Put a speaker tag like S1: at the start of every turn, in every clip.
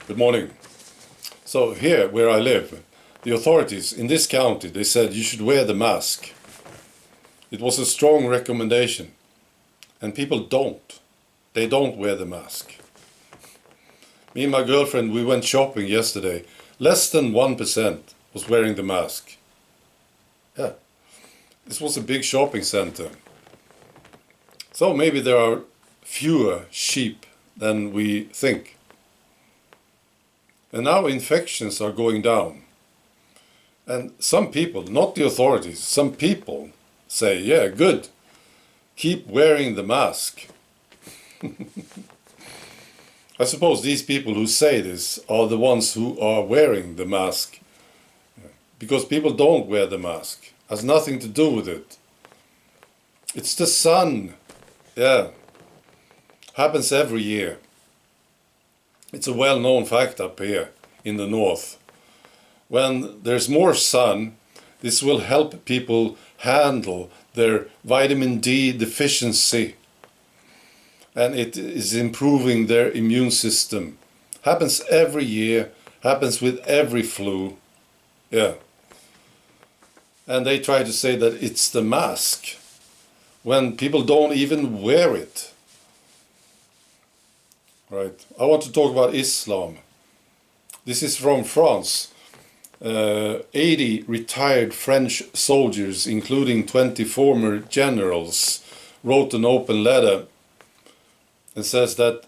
S1: Good morning. So here, where I live, the authorities in this county, they said you should wear the mask. It was a strong recommendation. And people don't. They don't wear the mask. Me and my girlfriend, we went shopping yesterday. Less than 1% was wearing the mask. Yeah. This was a big shopping center. So maybe there are fewer sheep than we think. And now infections are going down. And some people, not the authorities, some people say, yeah, good, keep wearing the mask. I suppose these people who say this are the ones who are wearing the mask. Because people don't wear the mask. It has nothing to do with it. It's the sun. Yeah. Happens every year. It's a well-known fact up here in the north. When there's more sun, this will help people handle their vitamin D deficiency. And it is improving their immune system. Happens every year, happens with every flu. Yeah. And they try to say that it's the mask, when people don't even wear it. Right. I want to talk about Islam. This is from France. 80 retired French soldiers, including 20 former generals, wrote an open letter and says that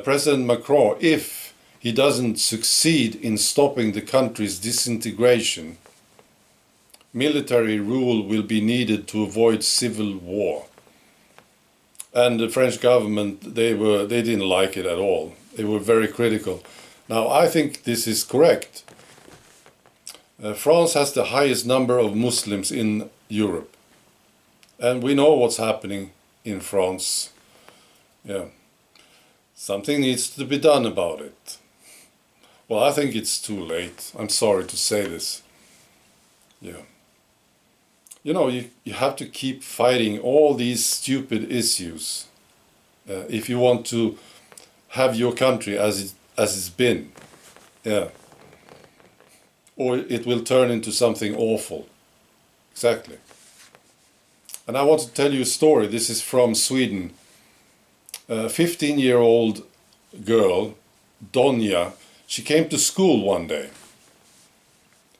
S1: President Macron, if he doesn't succeed in stopping the country's disintegration, military rule will be needed to avoid civil war. And the French government, they didn't like it at all. They were very critical. Now, I think this is correct. France has the highest number of Muslims in Europe. And we know what's happening in France. Yeah. Something needs to be done about it. Well, I think it's too late. I'm sorry to say this. Yeah. You know, you have to keep fighting all these stupid issues if you want to have your country as it's been. Yeah. Or it will turn into something awful. Exactly. And I want to tell you a story. This is from Sweden. A 15-year-old girl, Donya, she came to school one day.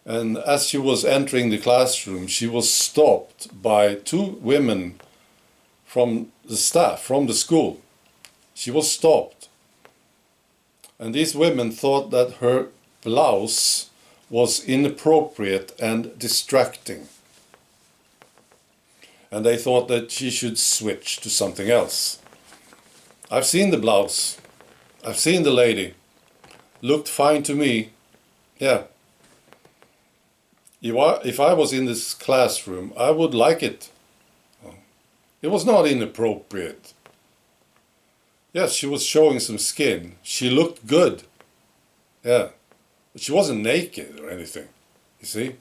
S1: And as she was entering the classroom, she was stopped by two women from the staff, from the school. She was stopped. And these women thought that her blouse was inappropriate and distracting. And they thought that she should switch to something else. I've seen the blouse. I've seen the lady. Looked fine to me. Yeah. If I was in this classroom, I would like it. It was not inappropriate. Yes, she was showing some skin. She looked good. Yeah. But she wasn't naked or anything, you see.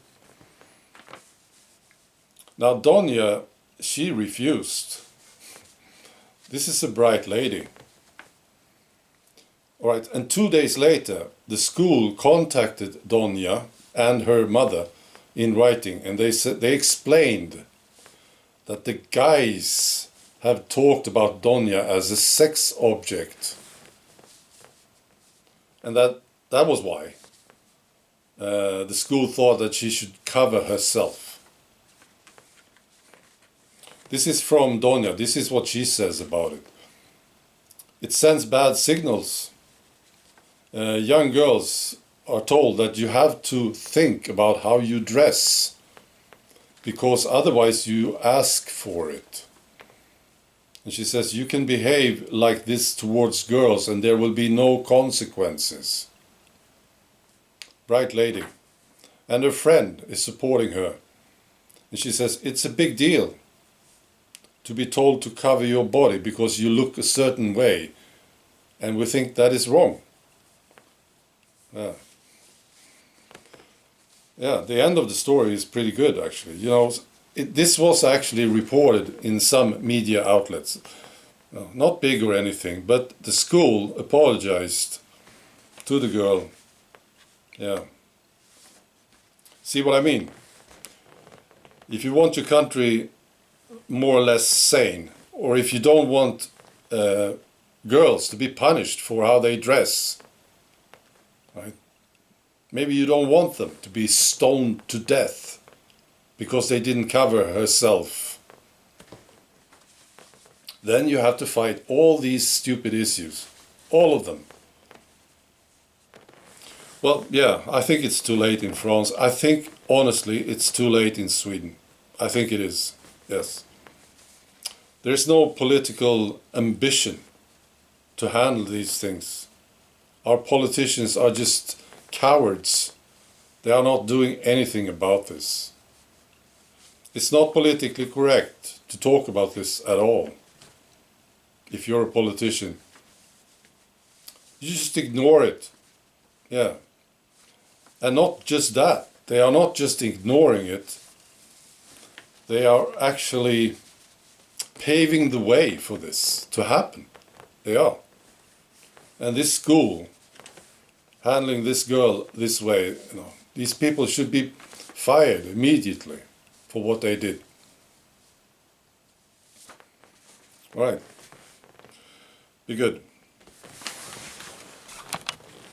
S1: Now Donya, she refused. This is a bright lady. All right, and 2 days later, the school contacted Donya and her mother in writing, and they explained that the guys have talked about Donya as a sex object, and that was why the school thought that she should cover herself. This is from Donya. This is what she says about it. It sends bad signals. Young girls are told that you have to think about how you dress, because otherwise you ask for it. And she says you can behave like this towards girls and there will be no consequences. Bright lady. And her friend is supporting her. And she says it's a big deal to be told to cover your body because you look a certain way, and we think that is wrong. Yeah, the end of the story is pretty good, actually. You know, this was actually reported in some media outlets. Not big or anything, but the school apologized to the girl. Yeah. See what I mean? If you want your country more or less sane, or if you don't want girls to be punished for how they dress, right? Maybe you don't want them to be stoned to death because they didn't cover herself. Then you have to fight all these stupid issues, all of them. Well, yeah, I think it's too late in France. I think, honestly, it's too late in Sweden. I think it is, yes. There's no political ambition to handle these things. Our politicians are just cowards. They are not doing anything about this. It's not politically correct to talk about this at all. If you're a politician, you just ignore it. Yeah. And not just that. They are not just ignoring it. They are actually paving the way for this to happen. They are. And this school, handling this girl this way, you know, these people should be fired immediately for what they did. All right. Be good.